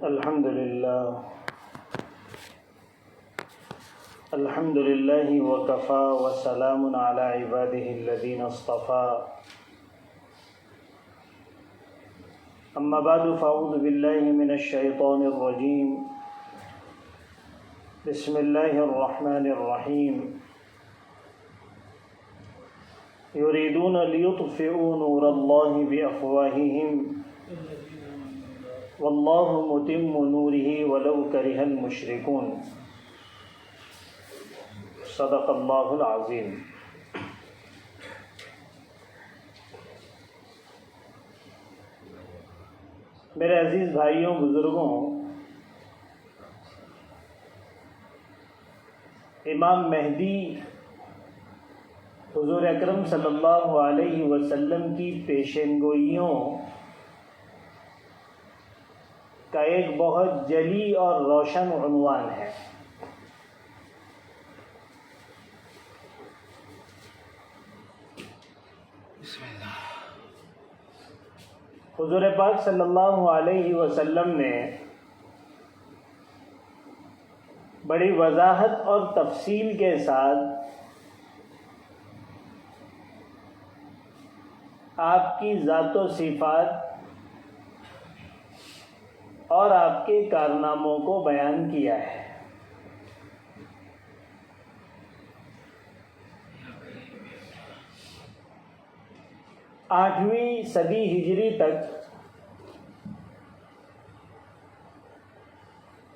الحمد لله وكفى وسلام على عباده الذين اصطفى أما بعد فأعوذ بالله من الشيطان الرجيم بسم الله الرحمن الرحيم يريدون ليطفئوا نور الله بأفواههم واللہ متم نورہ ولو کرہ المشرکون صدق اللہ العظیم۔ میرے عزیز بھائیوں، بزرگوں، امام مہدی حضور اکرم صلی اللہ علیہ وسلم کی پیشین گوئیوں کا ایک بہت جلی اور روشن عنوان ہے۔ حضور پاک صلی اللہ علیہ وسلم نے بڑی وضاحت اور تفصیل کے ساتھ آپ کی ذات و صفات اور آپ کے کارناموں کو بیان کیا ہے۔ 8ویں صدی ہجری تک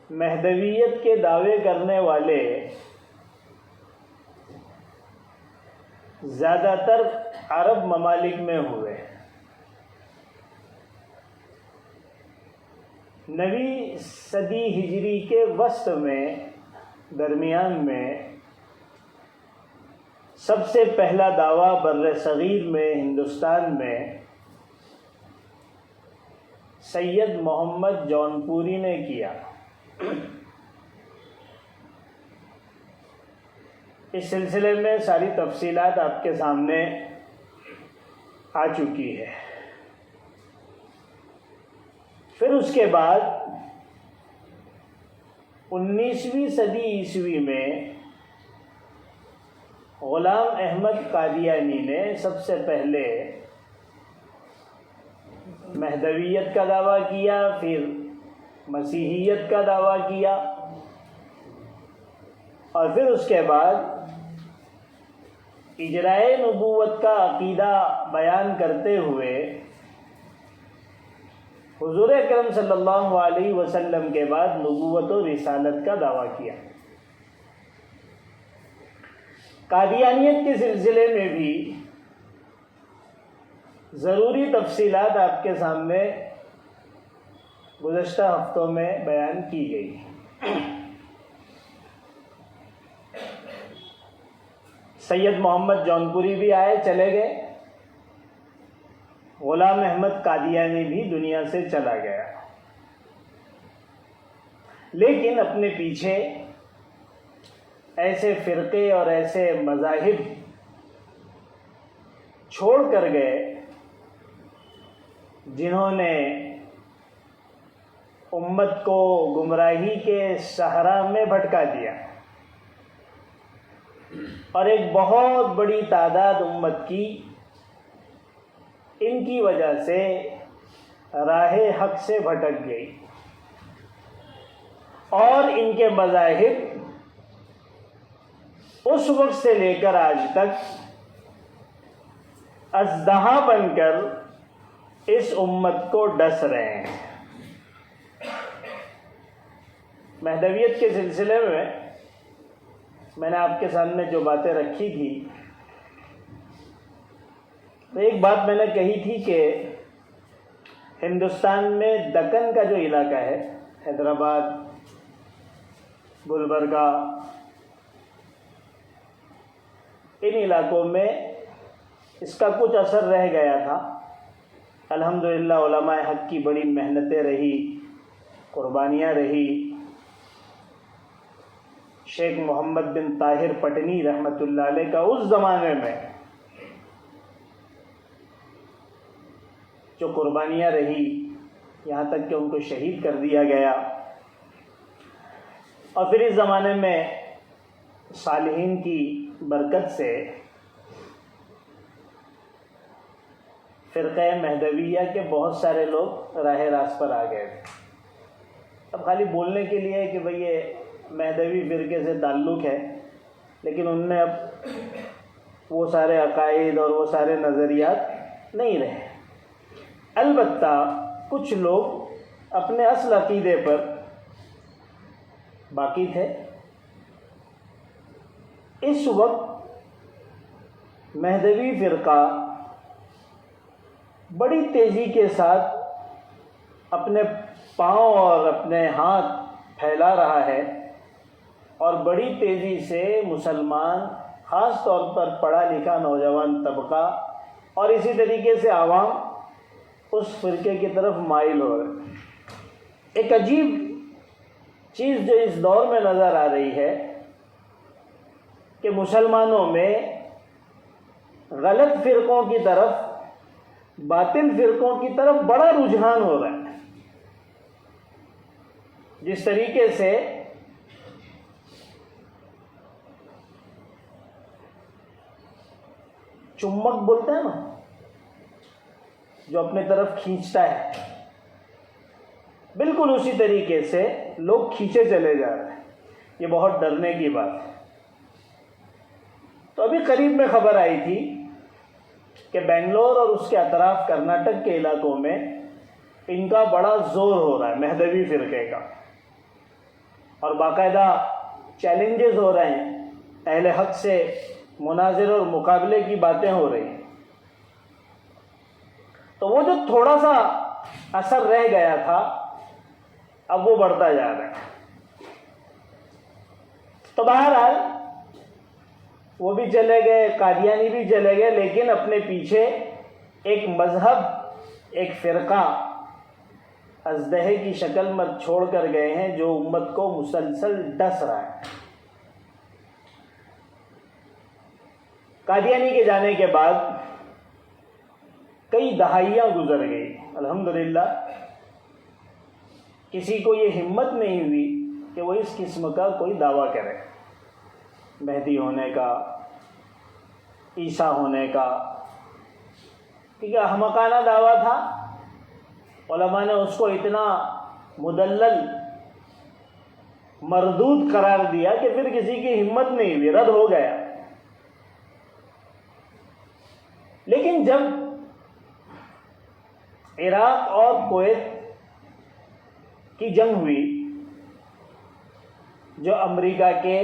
مہدویت کے دعوے کرنے والے زیادہ تر عرب ممالک میں ہوئے۔ 9ویں صدی ہجری کے وسط میں، درمیان میں، سب سے پہلا دعویٰ بر صغیر میں، ہندوستان میں، سید محمد جونپوری نے کیا۔ اس سلسلے میں ساری تفصیلات آپ کے سامنے آ چکی ہے۔ پھر اس کے بعد 19ویں صدی عیسوی میں غلام احمد قادیانی نے سب سے پہلے مہدویت کا دعویٰ کیا، پھر مسیحیت کا دعویٰ کیا، اور پھر اس کے بعد اجرائے نبوت کا عقیدہ بیان کرتے ہوئے حضور اکرم صلی اللہ علیہ وسلم کے بعد نبوت و رسالت کا دعویٰ کیا۔ قادیانیت کے سلسلے میں بھی ضروری تفصیلات آپ کے سامنے گزشتہ ہفتوں میں بیان کی گئی۔ سید محمد جونپوری بھی آئے، چلے گئے، غلام احمد قادیانی بھی دنیا سے چلا گیا، لیکن اپنے پیچھے ایسے فرقے اور ایسے مذاہب چھوڑ کر گئے جنہوں نے امت کو گمراہی کے صحرا میں بھٹکا دیا، اور ایک بہت بڑی تعداد امت کی ان کی وجہ سے راہ حق سے بھٹک گئی، اور ان کے مذاہب اس وقت سے لے کر آج تک اژدہا بن کر اس امت کو ڈس رہے ہیں۔ مہدویت کے سلسلے میں نے آپ کے سامنے جو باتیں رکھی تھی، تو ایک بات میں نے کہی تھی کہ ہندوستان میں دکن کا جو علاقہ ہے، حیدرآباد، گلبرگہ، ان علاقوں میں اس کا کچھ اثر رہ گیا تھا۔ الحمدللہ علماء حق کی بڑی محنتیں رہی، قربانیاں رہی۔ شیخ محمد بن طاہر پٹنی رحمۃ اللہ علیہ کا اس زمانے میں جو قربانیاں رہی، یہاں تک کہ ان کو شہید کر دیا گیا۔ اور پھر اس زمانے میں صالحین کی برکت سے فرقہ مہدویہ کے بہت سارے لوگ راہ راست پر آ گئے۔ اب خالی بولنے کے لیے کہ بھئی یہ مہدوی فرقے سے تعلق ہے، لیکن ان میں اب وہ سارے عقائد اور وہ سارے نظریات نہیں رہے۔ البتہ کچھ لوگ اپنے اصل عقیدے پر باقی تھے۔ اس وقت مہدوی فرقہ بڑی تیزی کے ساتھ اپنے پاؤں اور اپنے ہاتھ پھیلا رہا ہے، اور بڑی تیزی سے مسلمان، خاص طور پر پڑھا لکھا نوجوان طبقہ اور اسی طریقے سے عوام اس فرقے کی طرف مائل ہو رہے ہیں۔ ایک عجیب چیز جو اس دور میں نظر آ رہی ہے کہ مسلمانوں میں غلط فرقوں کی طرف، باطل فرقوں کی طرف بڑا رجحان ہو رہا ہے۔ جس طریقے سے چمک بولتے ہیں نا، جو اپنے طرف کھینچتا ہے، بالکل اسی طریقے سے لوگ کھینچے چلے جا رہے ہیں۔ یہ بہت ڈرنے کی بات ہے۔ تو ابھی قریب میں خبر آئی تھی کہ بنگلور اور اس کے اطراف کرناٹک کے علاقوں میں ان کا بڑا زور ہو رہا ہے، مہدوی فرقے کا، اور باقاعدہ چیلنجز ہو رہے ہیں، اہل حق سے مناظرے اور مقابلے کی باتیں ہو رہی ہیں۔ تو وہ جو تھوڑا سا اثر رہ گیا تھا، اب وہ بڑھتا جا رہا ہے۔ تو بہرحال وہ بھی چلے گئے، قادیانی بھی چلے گئے، لیکن اپنے پیچھے ایک مذہب، ایک فرقہ ازدہے کی شکل میں چھوڑ کر گئے ہیں، جو امت کو مسلسل ڈس رہا ہے۔ قادیانی کے جانے کے بعد کئی دہائیاں گزر گئی، الحمدللہ کسی کو یہ ہمت نہیں ہوئی کہ وہ اس قسم کا کوئی دعویٰ کرے، مہدی ہونے کا، عیسیٰ ہونے کا، کیونکہ احمقانہ دعویٰ تھا۔ علماء نے اس کو اتنا مدلل، مردود قرار دیا کہ پھر کسی کی ہمت نہیں ہوئی، رد ہو گیا۔ لیکن جب عراق اور کویت کی جنگ ہوئی، جو امریکہ کے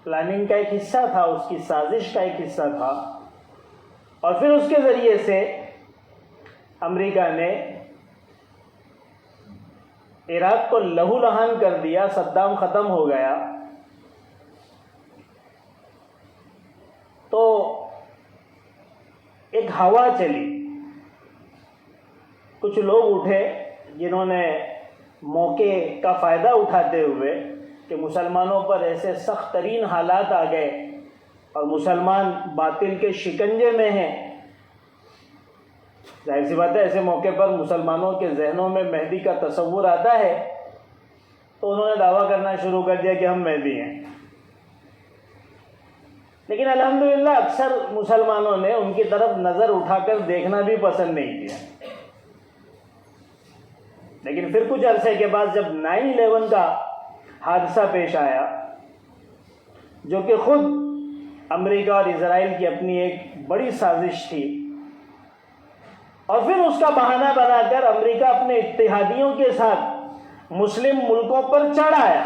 پلاننگ کا ایک حصہ تھا، اس کی سازش کا ایک حصہ تھا، اور پھر اس کے ذریعے سے امریکہ نے عراق کو لہو لہان کر دیا، صدام ختم ہو گیا، تو ایک ہوا چلی، کچھ لوگ اٹھے جنہوں نے موقع کا فائدہ اٹھاتے ہوئے کہ مسلمانوں پر ایسے سخت ترین حالات آ گئے اور مسلمان باطل کے شکنجے میں ہیں، ظاہر سی بات ہے ایسے موقع پر مسلمانوں کے ذہنوں میں مہدی کا تصور آتا ہے، تو انہوں نے دعویٰ کرنا شروع کر دیا کہ ہم مہدی ہیں۔ لیکن الحمدللہ اکثر مسلمانوں نے ان کی طرف نظر اٹھا کر دیکھنا بھی پسند نہیں کیا۔ لیکن پھر کچھ عرصے کے بعد جب 9/11 کا حادثہ پیش آیا، جو کہ خود امریکہ اور اسرائیل کی اپنی ایک بڑی سازش تھی، اور پھر اس کا بہانہ بنا کر امریکہ اپنے اتحادیوں کے ساتھ مسلم ملکوں پر چڑھ آیا۔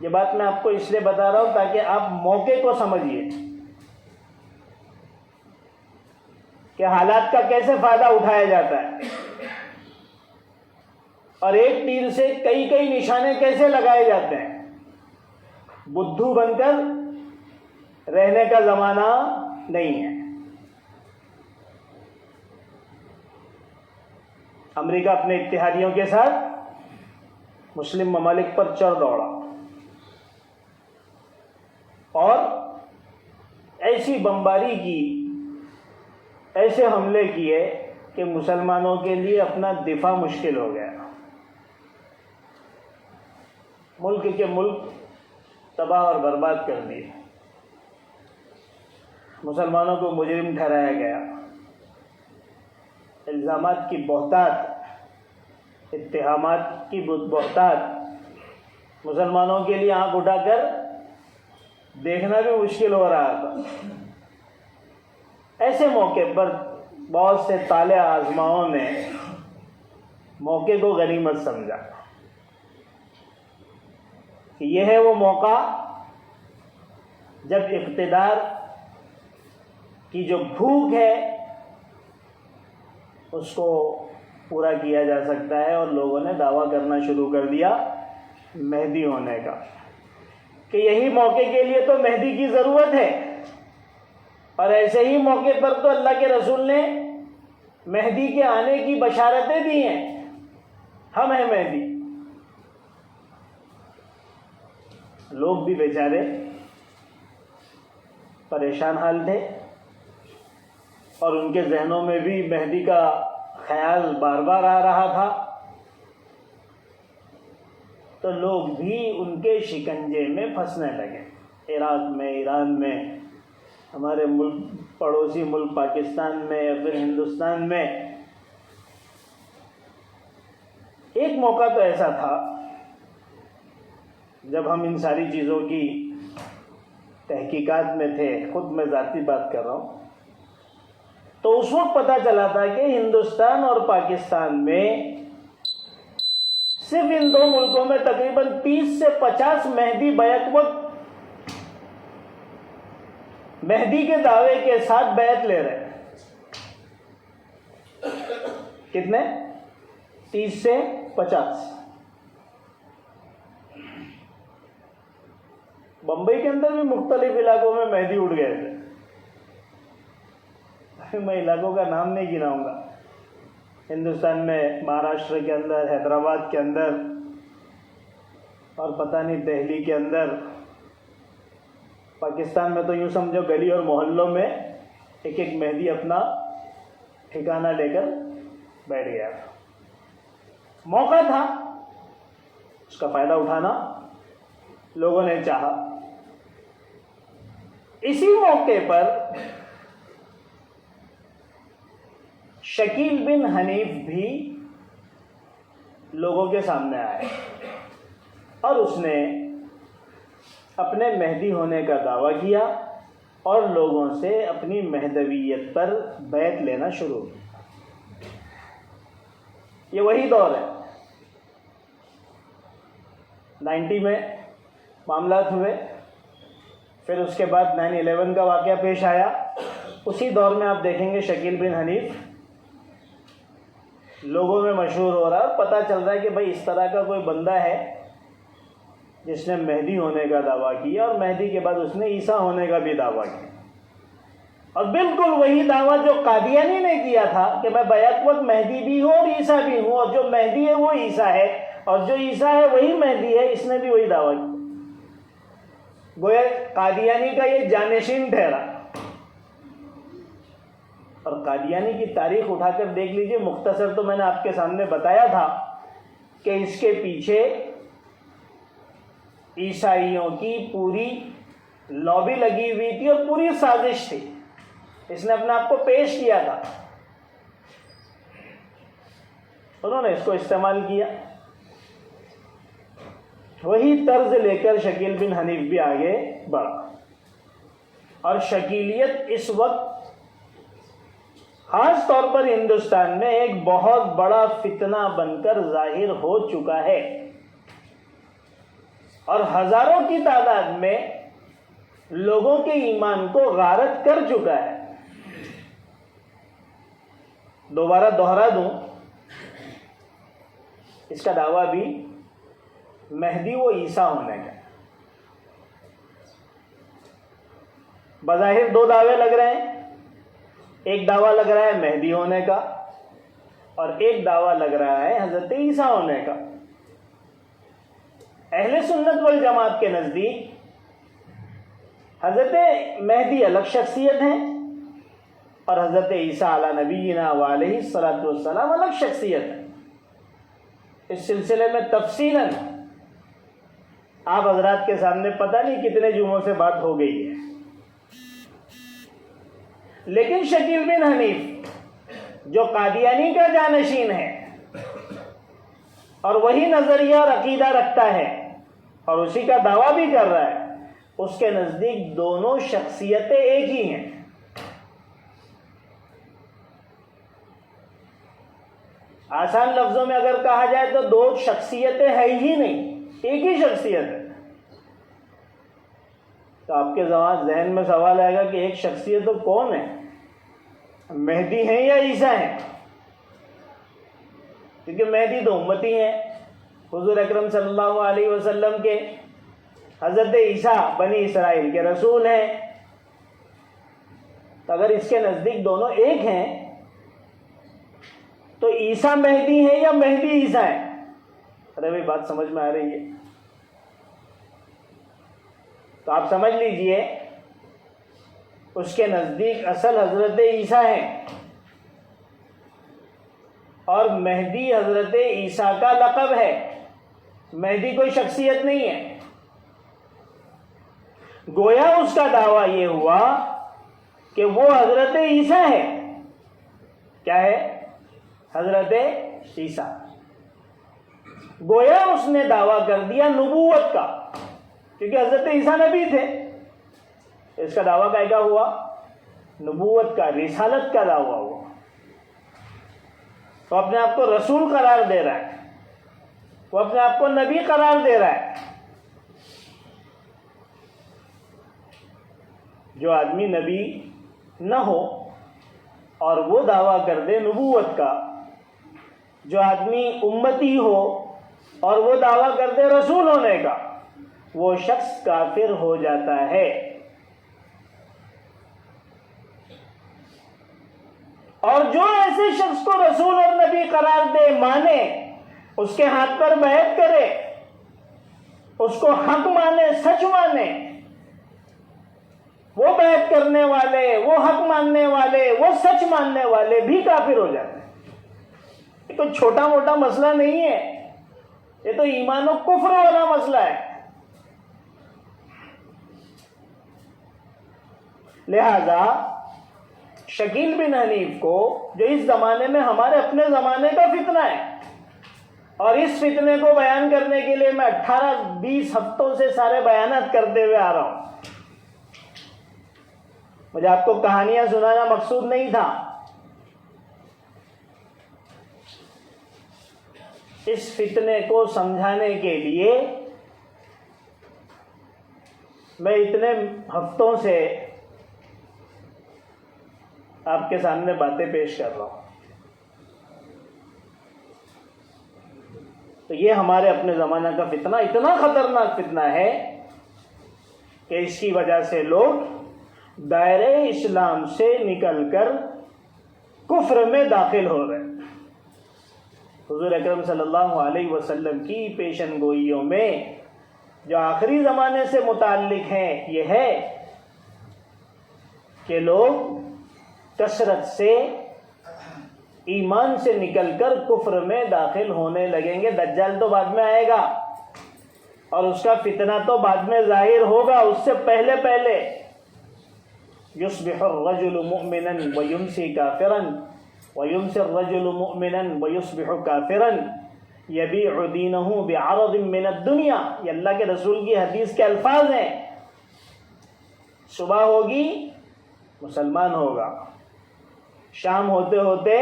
یہ بات میں آپ کو اس لیے بتا رہا ہوں تاکہ آپ موقع کو سمجھیے کہ حالات کا کیسے فائدہ اٹھایا جاتا ہے، اور ایک تیر سے کئی کئی نشانے کیسے لگائے جاتے ہیں۔ بدھو بن کر رہنے کا زمانہ نہیں ہے۔ امریکہ اپنے اتحادیوں کے ساتھ مسلم ممالک پر چڑھ دوڑا اور ایسی بمباری کی، ایسے حملے کیے کہ کہ مسلمانوں کے لیے اپنا دفاع مشکل ہو گیا. ملک کے ملک تباہ اور برباد کر دیے. مسلمانوں کو مجرم ٹھہرایا گیا. الزامات کی بہتات، اتہامات کی بہتات مسلمانوں کے لیے آنکھ اٹھا کر دیکھنا بھی مشکل ہو رہا تھا. ایسے موقع پر بہت سے طالع آزماؤں نے موقع کو غنیمت سمجھا کہ یہ ہے وہ موقع جب اقتدار کی جو بھوک ہے اس کو پورا کیا جا سکتا ہے. اور لوگوں نے دعویٰ کرنا شروع کر دیا مہدی ہونے کا، کہ یہی موقع کے لیے تو مہدی کی ضرورت ہے. اور ایسے ہی موقع پر تو اللہ کے رسول نے مہدی کے آنے کی بشارتیں دی ہیں. ہم ہیں مہدی. لوگ بھی بیچارے پریشان حال تھے اور ان کے ذہنوں میں بھی مہدی کا خیال بار بار آ رہا تھا. تو لوگ بھی ان کے شکنجے میں پھنسنے لگے. عراق میں، ایران میں، ہمارے ملک پڑوسی ملک پاکستان میں یا پھر ہندوستان میں. ایک موقع تو ایسا تھا جب ہم ان ساری چیزوں کی تحقیقات میں تھے، خود میں ذاتی بات کر رہا ہوں، تو اس وقت پتہ چلا تھا کہ ہندوستان اور پاکستان میں صرف ان دو ملکوں میں تقریباً 30 سے 50 مہدی بیک وقت مہدی کے دعوے کے ساتھ بیعت لے رہے ہیں. کتنے؟ 30 سے 50. بمبئی کے اندر بھی مختلف علاقوں میں مہدی اٹھ گئے تھے. میں علاقوں کا نام نہیں گناؤں گا. ہندوستان میں مہاراشٹر کے اندر، حیدرآباد کے اندر، اور پتہ نہیں دہلی کے اندر. پاکستان میں تو یوں سمجھو گلی اور محلوں میں ایک ایک مہدی اپنا ٹھکانہ لے کر بیٹھ گیا. موقع تھا، اس کا فائدہ اٹھانا لوگوں نے چاہا. اسی موقع پر شکیل بن حنیف بھی لوگوں کے سامنے آئے اور اس نے اپنے مہدی ہونے کا دعویٰ کیا اور لوگوں سے اپنی مہدویت پر بیعت لینا شروع کیا. یہ وہی دور ہے. 90 میں معاملات ہوئے، پھر اس کے بعد 9/11 کا واقعہ پیش آیا. اسی دور میں آپ دیکھیں گے شکیل بن حنیف لوگوں میں مشہور ہو رہا ہے. پتہ چل رہا ہے کہ بھائی اس طرح کا کوئی بندہ ہے جس نے مہدی ہونے کا دعویٰ کیا اور مہدی کے بعد اس نے عیسیٰ ہونے کا بھی دعویٰ کیا. اور بالکل وہی دعویٰ جو قادیانی نے کیا تھا کہ میں بیک وقت مہدی بھی ہوں اور عیسیٰ بھی ہوں، اور جو مہدی ہے وہ عیسیٰ ہے اور جو عیسیٰ ہے وہی مہدی ہے. اس نے بھی وہی دعویٰ کیا. گویا قادیانی کا یہ جانشین ٹھہرا. اور قادیانی کی تاریخ اٹھا کر دیکھ لیجئے. مختصر تو میں نے آپ کے سامنے بتایا تھا کہ اس کے پیچھے عیسائیوں کی پوری لابی لگی ہوئی تھی اور پوری سازش تھی. اس نے اپنے آپ کو پیش کیا تھا، انہوں نے اس کو استعمال کیا. وہی طرز لے کر شکیل بن حنیف بھی آگے بڑھا. اور شکیلیت اس وقت خاص طور پر ہندوستان میں ایک بہت بڑا فتنہ بن کر ظاہر ہو چکا ہے اور ہزاروں کی تعداد میں لوگوں کے ایمان کو غارت کر چکا ہے. دوبارہ دوہرا دوں، اس کا دعویٰ بھی مہدی و عیسیٰ ہونے کا. بظاہر دو دعوے لگ رہے ہیں. ایک دعویٰ لگ رہا ہے مہدی ہونے کا اور ایک دعویٰ لگ رہا ہے حضرت عیسیٰ ہونے کا. اہل سنت والجماعت کے نزدیک حضرت مہدی الگ شخصیت ہیں اور حضرت عیسیٰ علی نبینا علیہ الصلوۃ والسلام الگ شخصیت ہے. اس سلسلے میں تفصیلاً آپ حضرات کے سامنے پتہ نہیں کتنے جمعوں سے بات ہو گئی ہے. لیکن شکیل بن حنیف جو قادیانی کا جانشین ہے اور وہی نظریہ اور عقیدہ رکھتا ہے اور اسی کا دعویٰ بھی کر رہا ہے، اس کے نزدیک دونوں شخصیتیں ایک ہی ہیں. آسان لفظوں میں اگر کہا جائے تو دو شخصیتیں ہیں ہی نہیں، ایک ہی شخصیت ہے. تو آپ کے ذہن میں سوال آئے گا کہ ایک شخصیت تو کون ہے؟ مہدی ہیں یا عیسیٰ ہیں؟ کیونکہ مہدی تو امتی ہیں، حضور اکرم صلی اللہ علیہ وسلم کے. حضرت عیسیٰ بنی اسرائیل کے رسول ہیں. تو اگر اس کے نزدیک دونوں ایک ہیں تو عیسیٰ مہدی ہیں یا مہدی عیسیٰ ہیں؟ ارے بھائی بات سمجھ میں آ رہی ہے؟ تو آپ سمجھ لیجئے اس کے نزدیک اصل حضرت عیسیٰ ہیں اور مہدی حضرت عیسیٰ کا لقب ہے. مہدی کوئی شخصیت نہیں ہے. گویا اس کا دعویٰ یہ ہوا کہ وہ حضرت عیسیٰ ہے. کیا ہے؟ حضرت عیسیٰ. گویا اس نے دعویٰ کر دیا نبوت کا، کیونکہ حضرت عیسیٰ نبی تھے. اس کا دعویٰ کیا ہوا؟ نبوت کا، رسالت کا دعویٰ ہوا. وہ اپنے آپ کو رسول قرار دے رہا ہے، وہ اپنے آپ کو نبی قرار دے رہا ہے. جو آدمی نبی نہ ہو اور وہ دعویٰ کر دے نبوت کا، جو آدمی امتی ہو اور وہ دعویٰ کر دے رسول ہونے کا، وہ شخص کافر ہو جاتا ہے. اور جو ایسے شخص کو رسول اور نبی قرار دے، مانے، اس کے ہاتھ پر بیعت کرے، اس کو حق مانے، سچ مانے، وہ بیعت کرنے والے، وہ حق ماننے والے، وہ سچ ماننے والے بھی کافر ہو جاتے ہیں. یہ کوئی چھوٹا موٹا مسئلہ نہیں ہے، یہ تو ایمان و کفر والا مسئلہ ہے. لہذا شکیل بن حنیف کو، جو اس زمانے میں ہمارے اپنے زمانے کا فتنہ ہے، اور اس فتنے کو بیان کرنے کے لیے میں 18-20 ہفتوں سے سارے بیانات کرتے ہوئے آ رہا ہوں. مجھے آپ کو کہانیاں سنانا مقصود نہیں تھا. اس فتنے کو سمجھانے کے لیے میں اتنے ہفتوں سے آپ کے سامنے باتیں پیش کر رہا ہوں. تو یہ ہمارے اپنے زمانہ کا فتنہ اتنا خطرناک فتنہ ہے کہ اس کی وجہ سے لوگ دائرہ اسلام سے نکل کر کفر میں داخل ہو رہے ہیں. حضور اکرم صلی اللہ علیہ وسلم کی پیشن گوئیوں میں جو آخری زمانے سے متعلق ہیں یہ ہے کہ لوگ کثرت سے ایمان سے نکل کر کفر میں داخل ہونے لگیں گے. دجال تو بعد میں آئے گا اور اس کا فتنہ تو بعد میں ظاہر ہوگا. اس سے پہلے یصبح الرجل مؤمنا ویمسی کافرا ویمسی الرجل مؤمنا ویصبح کافرا یبیع دینہ بعرض من الدنیا. یہ اللہ کے رسول کی حدیث کے الفاظ ہیں. صبح ہوگی مسلمان ہوگا، شام ہوتے ہوتے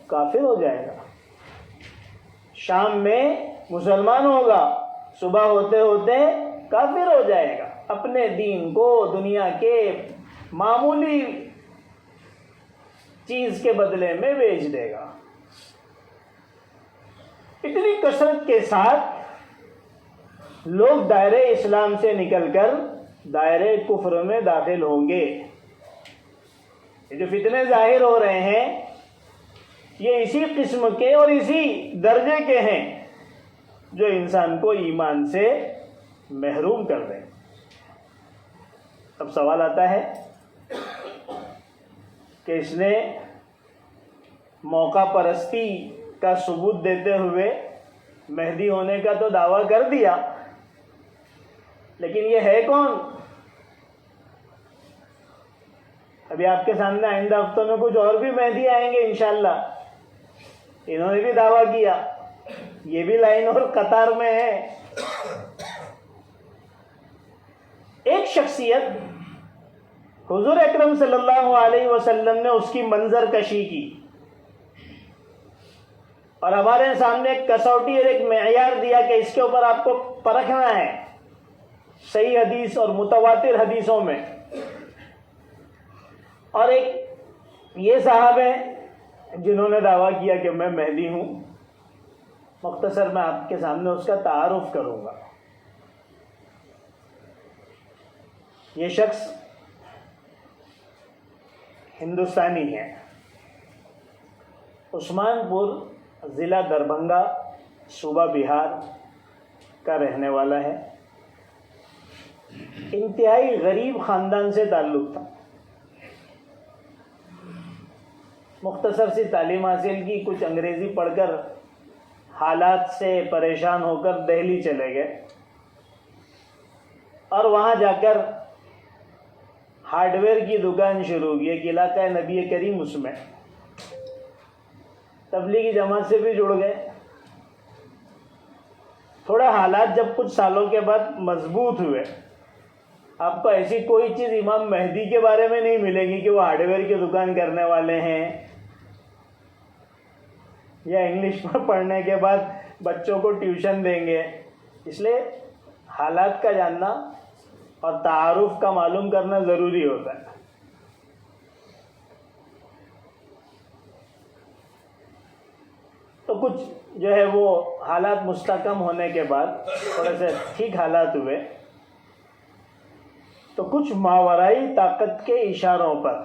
کافر ہو جائے گا. شام میں مسلمان ہوگا، صبح ہوتے ہوتے کافر ہو جائے گا. اپنے دین کو دنیا کے معمولی چیز کے بدلے میں بیچ دے گا. اتنی کثرت کے ساتھ لوگ دائرہ اسلام سے نکل کر دائرہ کفر میں داخل ہوں گے. یہ جو فتنے ظاہر ہو رہے ہیں یہ اسی قسم کے اور اسی درجے کے ہیں جو انسان کو ایمان سے محروم کر دیں. اب سوال آتا ہے کہ اس نے موقع پرستی کا ثبوت دیتے ہوئے مہدی ہونے کا تو دعویٰ کر دیا، لیکن یہ ہے کون؟ ابھی آپ کے سامنے آئندہ ہفتوں میں کچھ اور بھی مہدی آئیں گے انشاءاللہ، انہوں نے بھی دعویٰ کیا، یہ بھی لائن اور قطار میں ہے۔ ایک شخصیت حضور اکرم صلی اللہ علیہ وسلم نے اس کی منظر کشی کی اور ہمارے سامنے ایک کسوٹی اور ایک معیار دیا کہ اس کے اوپر آپ کو پرکھنا ہے صحیح حدیث اور متواتر حدیثوں میں۔ اور ایک یہ صاحب ہیں جنہوں نے دعویٰ کیا کہ میں مہدی ہوں۔ مختصر میں آپ کے سامنے اس کا تعارف کروں گا۔ یہ شخص ہندوستانی ہے، عثمان پور ضلع دربھنگا صوبہ بہار کا رہنے والا ہے۔ انتہائی غریب خاندان سے تعلق تھا، مختصر سی تعلیم حاصل کی، کچھ انگریزی پڑھ کر حالات سے پریشان ہو کر دہلی چلے گئے اور وہاں جا کر ہارڈ ویئر کی دکان شروع کی۔ ایک علاقہ نبی کریم، اس میں تبلیغی جماعت سے بھی جڑ گئے۔ تھوڑے حالات جب کچھ سالوں کے بعد مضبوط ہوئے، آپ کو ایسی کوئی چیز امام مہدی کے بارے میں نہیں ملے گی کہ وہ ہارڈ ویئر کی دکان کرنے والے ہیں یا انگلش پڑھنے کے بعد بچوں کو ٹیوشن دیں گے۔ اس لیے حالات کا جاننا اور تعارف کا معلوم کرنا ضروری ہوتا ہے۔ تو کچھ جو ہے وہ حالات مستحکم ہونے کے بعد تھوڑے سے ٹھیک حالات ہوئے تو کچھ ماورائی طاقت کے اشاروں پر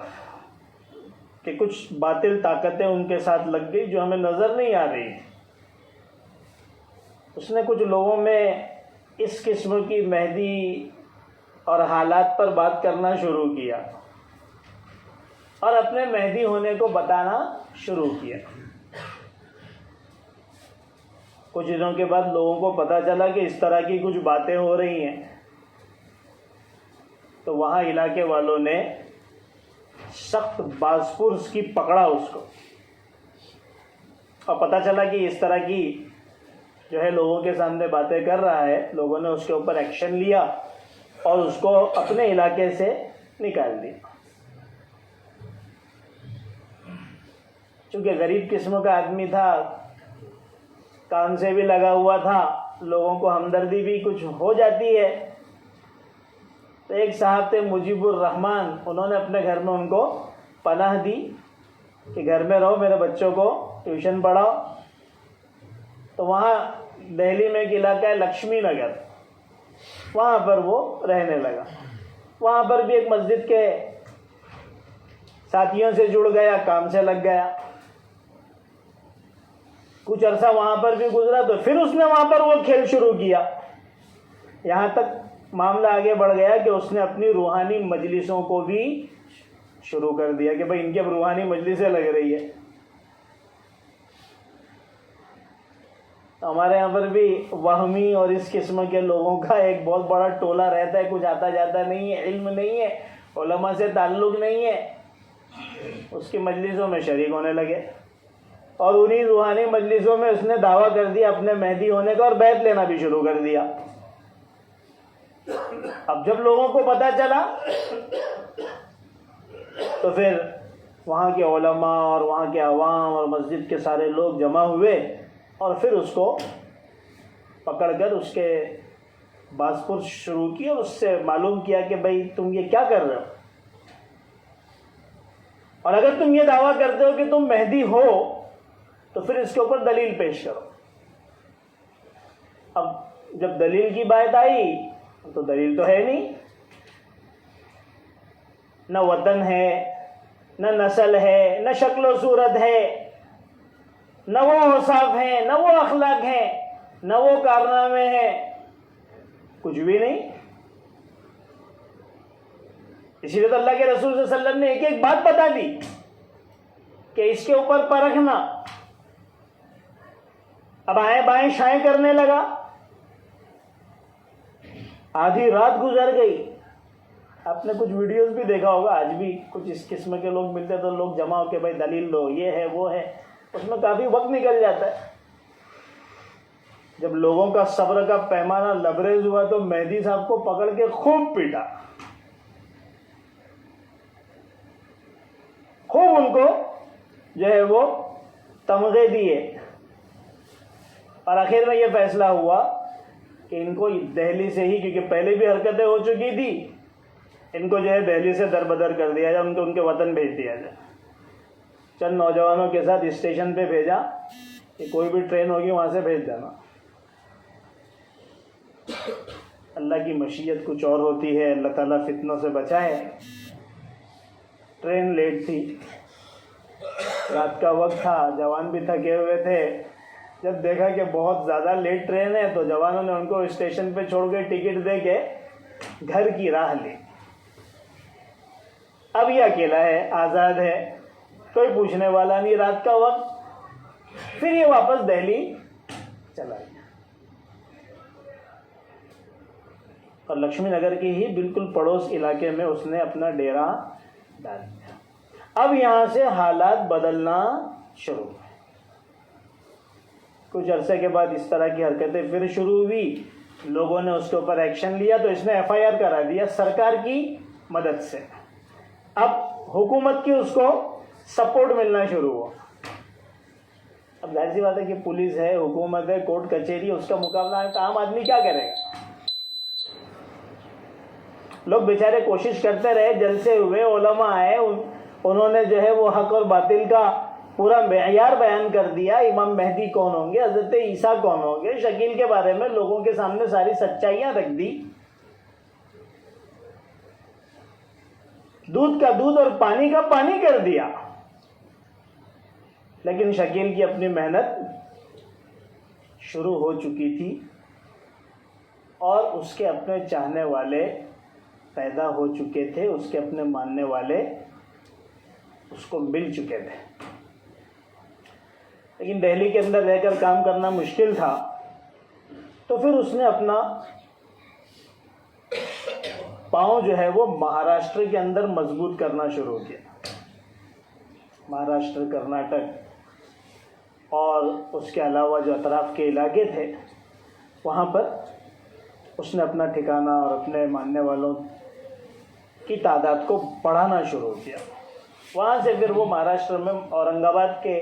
کہ کچھ باطل طاقتیں ان کے ساتھ لگ گئی جو ہمیں نظر نہیں آ رہی، اس نے کچھ لوگوں میں اس قسم کی مہدی اور حالات پر بات کرنا شروع کیا اور اپنے مہدی ہونے کو بتانا شروع کیا۔ کچھ دنوں کے بعد لوگوں کو پتہ چلا کہ اس طرح کی کچھ باتیں ہو رہی ہیں، تو وہاں علاقے والوں نے سخت بازپرس کی پکڑا اس کو، اور پتہ چلا کہ اس طرح کی جو ہے لوگوں کے سامنے باتیں کر رہا ہے۔ لوگوں نے اس کے اوپر ایکشن لیا اور اس کو اپنے علاقے سے نکال دیا۔ چونکہ غریب قسم کا آدمی تھا، کام سے بھی لگا ہوا تھا، لوگوں کو ہمدردی بھی کچھ ہو جاتی ہے، تو ایک صاحب تھے مجیب الرحمان، انہوں نے اپنے گھر میں ان کو پناہ دی کہ گھر میں رہو، میرے بچوں کو ٹیوشن پڑھاؤ۔ تو وہاں دہلی میں ایک علاقہ ہے لکشمی نگر، وہاں پر وہ رہنے لگا۔ وہاں پر بھی ایک مسجد کے ساتھیوں سے جڑ گیا، کام سے لگ گیا۔ کچھ عرصہ وہاں پر بھی گزرا تو پھر اس نے وہاں پر وہ کھیل شروع کیا، یہاں تک معاملہ آگے بڑھ گیا کہ اس نے اپنی روحانی مجلسوں کو بھی شروع کر دیا کہ بھائی ان کی اب روحانی مجلسیں لگ رہی ہے۔ ہمارے یہاں پر بھی وہمی اور اس قسم کے لوگوں کا ایک بہت بڑا ٹولہ رہتا ہے، کچھ آتا جاتا نہیں ہے، علم نہیں ہے، علماء سے تعلق نہیں ہے، اس کی مجلسوں میں شریک ہونے لگے اور انہی روحانی مجلسوں میں اس نے دعویٰ کر دیا اپنے مہدی ہونے کا اور بیعت لینا بھی شروع کر دیا۔ اب جب لوگوں کو پتہ چلا تو پھر وہاں کے علماء اور وہاں کے عوام اور مسجد کے سارے لوگ جمع ہوئے اور پھر اس کو پکڑ کر اس کے بازپرس شروع کی اور اس سے معلوم کیا کہ بھائی تم یہ کیا کر رہے ہو، اور اگر تم یہ دعویٰ کرتے ہو کہ تم مہدی ہو تو پھر اس کے اوپر دلیل پیش کرو۔ اب جب دلیل کی بات آئی تو دلیل تو ہے نہیں، نہ وطن ہے، نہ نسل ہے، نہ شکل و صورت ہے، نہ وہ اوصاف ہیں، نہ وہ اخلاق ہیں، نہ وہ کارنامے ہیں، کچھ بھی نہیں۔ اسی لیے تو اللہ کے رسول صلی اللہ علیہ وسلم نے ایک ایک بات بتا دی کہ اس کے اوپر پرکھنا. اب آئیں بائیں شائیں کرنے لگا. آدھی رات گزر گئی. آپ نے کچھ ویڈیوز بھی دیکھا ہوگا, آج بھی کچھ اس قسم کے لوگ ملتے تو لوگ جمع ہو کے بھائی دلیل دو, یہ ہے وہ ہے, اس میں کافی وقت نکل جاتا ہے. جب لوگوں کا صبر کا پیمانہ لبریز ہوا تو مہدی صاحب کو پکڑ کے خوب پیٹا, خوب ان کو جو ہے وہ تمغے دیے, اور آخر میں یہ فیصلہ ہوا کہ ان کو دہلی سے ہی, کیونکہ پہلے بھی حرکتیں ہو چکی تھی, ان کو جو ہے دہلی سے در بدر کر دیا جائے, ان کے وطن بھیج دیا جائے. چند نوجوانوں کے ساتھ اسٹیشن پہ بھیجا کہ کوئی بھی ٹرین ہوگی وہاں سے بھیج دینا. اللہ کی مشیت کچھ اور ہوتی ہے, اللہ تعالیٰ فتنوں سے بچائے. ٹرین لیٹ تھی, رات کا وقت تھا, جوان بھی تھکے ہوئے تھے. جب دیکھا کہ بہت زیادہ لیٹ ٹرین ہے تو جوانوں نے ان کو اسٹیشن پہ چھوڑ کے ٹکٹ دے کے گھر کی راہ لی. اب یہ اکیلا ہے, آزاد ہے, کوئی پوچھنے والا نہیں, رات کا وقت. پھر یہ واپس دہلی چلا گیا, اور لکشمی نگر کی ہی بالکل پڑوس علاقے میں اس نے اپنا ڈیرا ڈال دیا. اب یہاں سے حالات بدلنا شروع ہوئے. کچھ عرصے کے بعد اس طرح کی حرکتیں پھر شروع ہوئی. لوگوں نے اس کے اوپر ایکشن لیا تو اس نے ایف آئی آر کرا دیا سرکار کی مدد سے. اب حکومت کی اس کو سپورٹ ملنا شروع ہوا. اب ظاہر سی بات ہے کہ پولیس ہے, حکومت ہے, کورٹ کچہری, اس کا مقابلہ ہے, تو عام آدمی کیا کرے گا. لوگ بیچارے کوشش کرتے رہے, جلسے ہوئے, علماء آئے, انہوں نے جو ہے وہ حق اور باطل کا پورا معیار بیان کر دیا. امام مہدی کون ہوں گے, حضرت عیسیٰ کون ہوں گے, شکیل کے بارے میں لوگوں کے سامنے ساری سچائیاں رکھ دی. دودھ کا دودھ اور پانی کا پانی کر دیا. لیکن شکیل کی اپنی محنت شروع ہو چکی تھی, اور اس کے اپنے چاہنے والے پیدا ہو چکے تھے, اس کے اپنے ماننے والے اس کو مل چکے تھے. لیکن دہلی کے اندر رہ کر کام کرنا مشکل تھا, تو پھر اس نے اپنا پاؤں جو ہے وہ مہاراشٹر کے اندر مضبوط کرنا شروع کیا. مہاراشٹر, کرناٹک اور اس کے علاوہ جو اطراف کے علاقے تھے, وہاں پر اس نے اپنا ٹھکانہ اور اپنے ماننے والوں کی تعداد کو بڑھانا شروع کیا. وہاں سے پھر وہ مہاراشٹر میں اورنگ آباد کے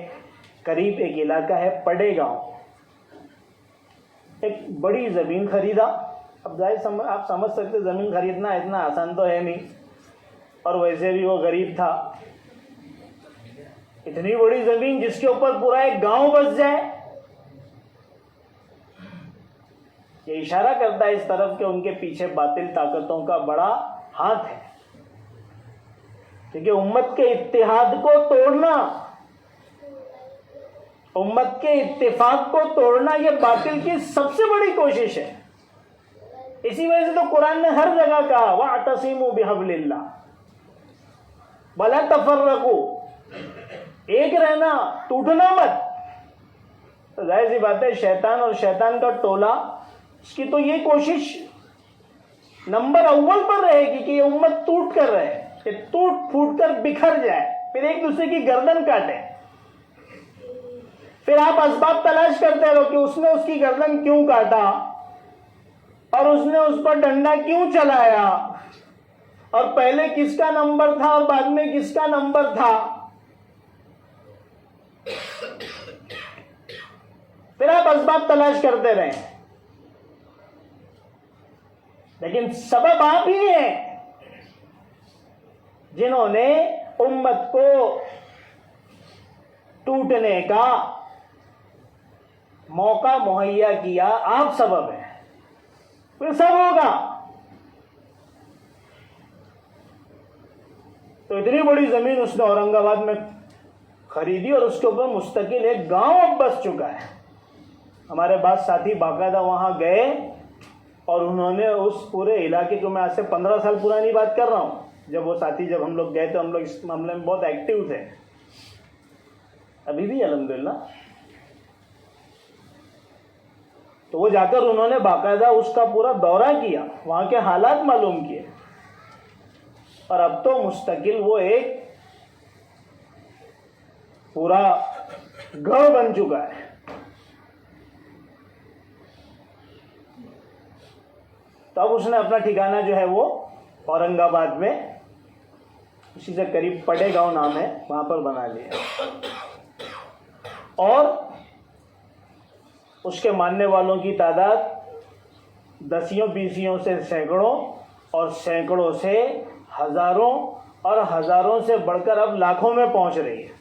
قریب ایک علاقہ ہے پڈے گاؤں, ایک بڑی زمین خریدا. اب ظاہر آپ سمجھ سکتے, زمین خریدنا اتنا آسان تو ہے نہیں, اور ویسے بھی وہ غریب تھا. اتنی بڑی زمین جس کے اوپر پورا ایک گاؤں بس جائے, یہ اشارہ کرتا ہے اس طرف کہ ان کے پیچھے باطل طاقتوں کا بڑا ہاتھ ہے. کیونکہ امت کے اتحاد کو توڑنا, امت کے اتفاق کو توڑنا, یہ باطل کی سب سے بڑی کوشش ہے. اسی وجہ سے تو قرآن نے ہر جگہ کہا وَاعْتَصِمُوا بِحَبْلِ اللَّهِ وَلَا تَفَرَّقُوا, ایک رہنا, ٹوٹنا مت. تو ظاہر سی بات ہے شیطان اور شیطان کا ٹولہ, اس کی تو یہ کوشش نمبر اول پر رہے گی کہ یہ امت ٹوٹ کر رہے, یہ ٹوٹ پھوٹ کر بکھر جائے, پھر ایک دوسرے کی گردن کاٹے. پھر آپ اسباب تلاش کرتے رہو کہ اس نے اس کی گردن کیوں کاٹا, اور اس نے اس پر ڈنڈا کیوں چلایا, اور پہلے کس کا نمبر تھا اور بعد میں کس کا نمبر تھا. پھر آپ اسباب تلاش کرتے رہیں, لیکن سبب آپ ہی ہیں جنہوں نے امت کو ٹوٹنے کا موقع مہیا کیا. آپ سبب ہیں, پھر سب ہوگا. تو اتنی بڑی زمین اس نے اورنگ آباد میں خریدی, اور اس کے اوپر مستقل ایک گاؤں اب بس چکا ہے. ہمارے بعض ساتھی باقاعدہ وہاں گئے, اور انہوں نے اس پورے علاقے کو, میں آج سے 15 سال پرانی بات کر رہا ہوں, جب وہ ساتھی, جب ہم لوگ گئے تو ہم لوگ اس معاملے میں بہت ایکٹیو تھے, ابھی بھی الحمدللہ. تو وہ جا کر انہوں نے باقاعدہ اس کا پورا دورہ کیا, وہاں کے حالات معلوم کیے, اور اب تو مستقل وہ ایک پورا گڑھ بن چکا ہے. تو اب اس نے اپنا ٹھکانہ جو ہے وہ اورنگ آباد میں, اسی سے قریب پڑے گاؤں نام ہے, وہاں پر بنا لیا. اور اس کے ماننے والوں کی تعداد دسیوں بیسیوں سے سینکڑوں, اور سینکڑوں سے ہزاروں, اور ہزاروں سے بڑھ کر اب لاکھوں میں پہنچ رہی ہے.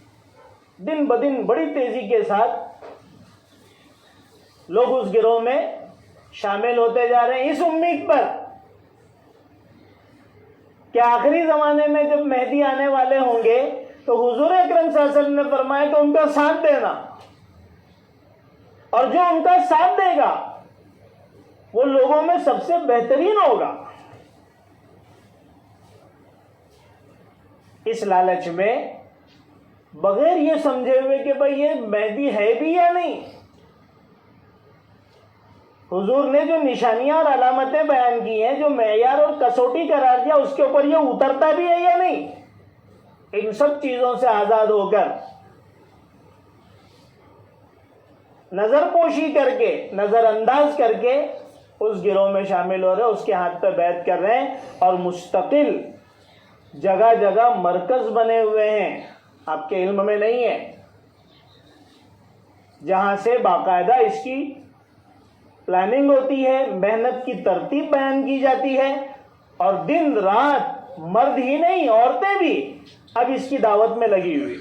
دن بدن بڑی تیزی کے ساتھ لوگ اس گروہ میں شامل ہوتے جا رہے ہیں, اس امید پر کہ آخری زمانے میں جب مہدی آنے والے ہوں گے تو حضور اکرم صلی اللہ علیہ وسلم نے فرمایا کہ ان کا ساتھ دینا, اور جو ان کا ساتھ دے گا وہ لوگوں میں سب سے بہترین ہوگا. اس لالچ میں بغیر یہ سمجھے ہوئے کہ بھئی یہ مہدی ہے بھی یا نہیں, حضور نے جو نشانیاں اور علامتیں بیان کی ہیں, جو معیار اور کسوٹی قرار دیا, اس کے اوپر یہ اترتا بھی ہے یا نہیں, ان سب چیزوں سے آزاد ہو کر نظر پوشی کر کے, نظر انداز کر کے اس گروہ میں شامل ہو رہے, اس کے ہاتھ پہ بیعت کر رہے ہیں, اور مستقل جگہ جگہ مرکز بنے ہوئے ہیں, آپ کے علم میں نہیں ہے, جہاں سے باقاعدہ اس کی پلاننگ ہوتی ہے, محنت کی ترتیب بیان کی جاتی ہے, اور دن رات مرد ہی نہیں عورتیں بھی اب اس کی دعوت میں لگی ہوئی,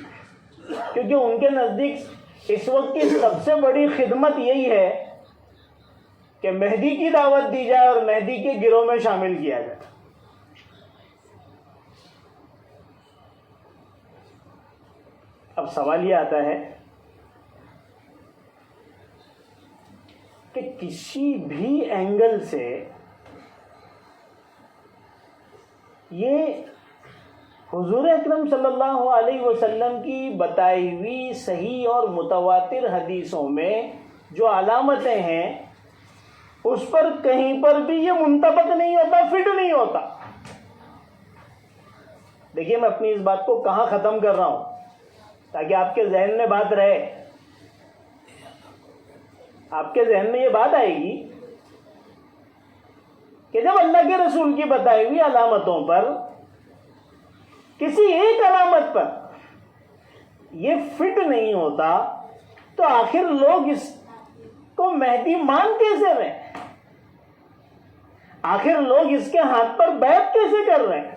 کیونکہ ان کے نزدیک اس وقت کی سب سے بڑی خدمت یہی ہے کہ مہدی کی دعوت دی جائے اور مہدی کے گروہ میں شامل کیا جائے. اب سوال یہ آتا ہے کہ کسی بھی اینگل سے یہ حضور اکرم صلی اللہ علیہ وسلم کی بتائی ہوئی صحیح اور متواتر حدیثوں میں جو علامتیں ہیں اس پر کہیں پر بھی یہ منطبق نہیں ہوتا, فٹ نہیں ہوتا. دیکھیے میں اپنی اس بات کو کہاں ختم کر رہا ہوں تاکہ آپ کے ذہن میں بات رہے. آپ کے ذہن میں یہ بات آئے گی کہ جب اللہ کے رسول کی بتائی ہوئی علامتوں پر کسی ایک علامت پر یہ فٹ نہیں ہوتا تو آخر لوگ اس کو مہدی مان کیسے رہے ہیں, آخر لوگ اس کے ہاتھ پر بیعت کیسے کر رہے ہیں.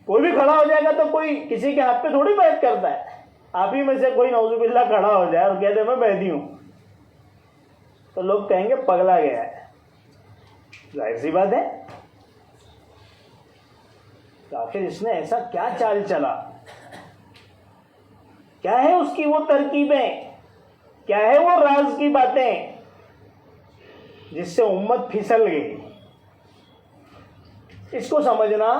کوئی بھی کھڑا ہو جائے گا تو کوئی کسی کے ہاتھ پہ تھوڑی بیعت کرتا ہے. آپ ہی میں سے کوئی نعوذ باللہ کھڑا ہو جائے اور کہتے میں مہدی ہوں تو لوگ کہیں گے پگلا گیا ہے. ظاہر سی بات ہے. تو آخر اس نے ایسا کیا چال چلا, کیا ہے اس کی وہ ترکیبیں, کیا ہے وہ راز کی باتیں جس سے امت پھسل گئی. اس کو سمجھنا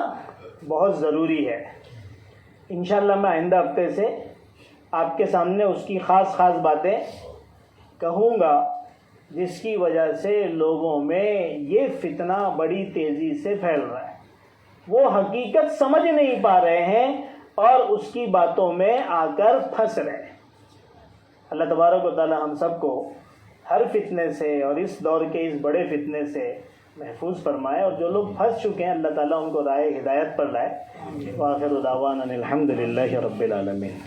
بہت ضروری ہے. انشاءاللہ میں آئندہ ہفتے سے آپ کے سامنے اس کی خاص خاص باتیں کہوں گا جس کی وجہ سے لوگوں میں یہ فتنہ بڑی تیزی سے پھیل رہا ہے. وہ حقیقت سمجھ نہیں پا رہے ہیں اور اس کی باتوں میں آ کر پھنس رہے ہیں. اللہ تبارک و تعالی ہم سب کو ہر فتنے سے اور اس دور کے اس بڑے فتنے سے محفوظ فرمائے, اور جو لوگ پھنس چکے ہیں اللہ تعالیٰ ان کو راہ ہدایت پر لائے. وآخر دعوانا الحمدللہ رب العالمین.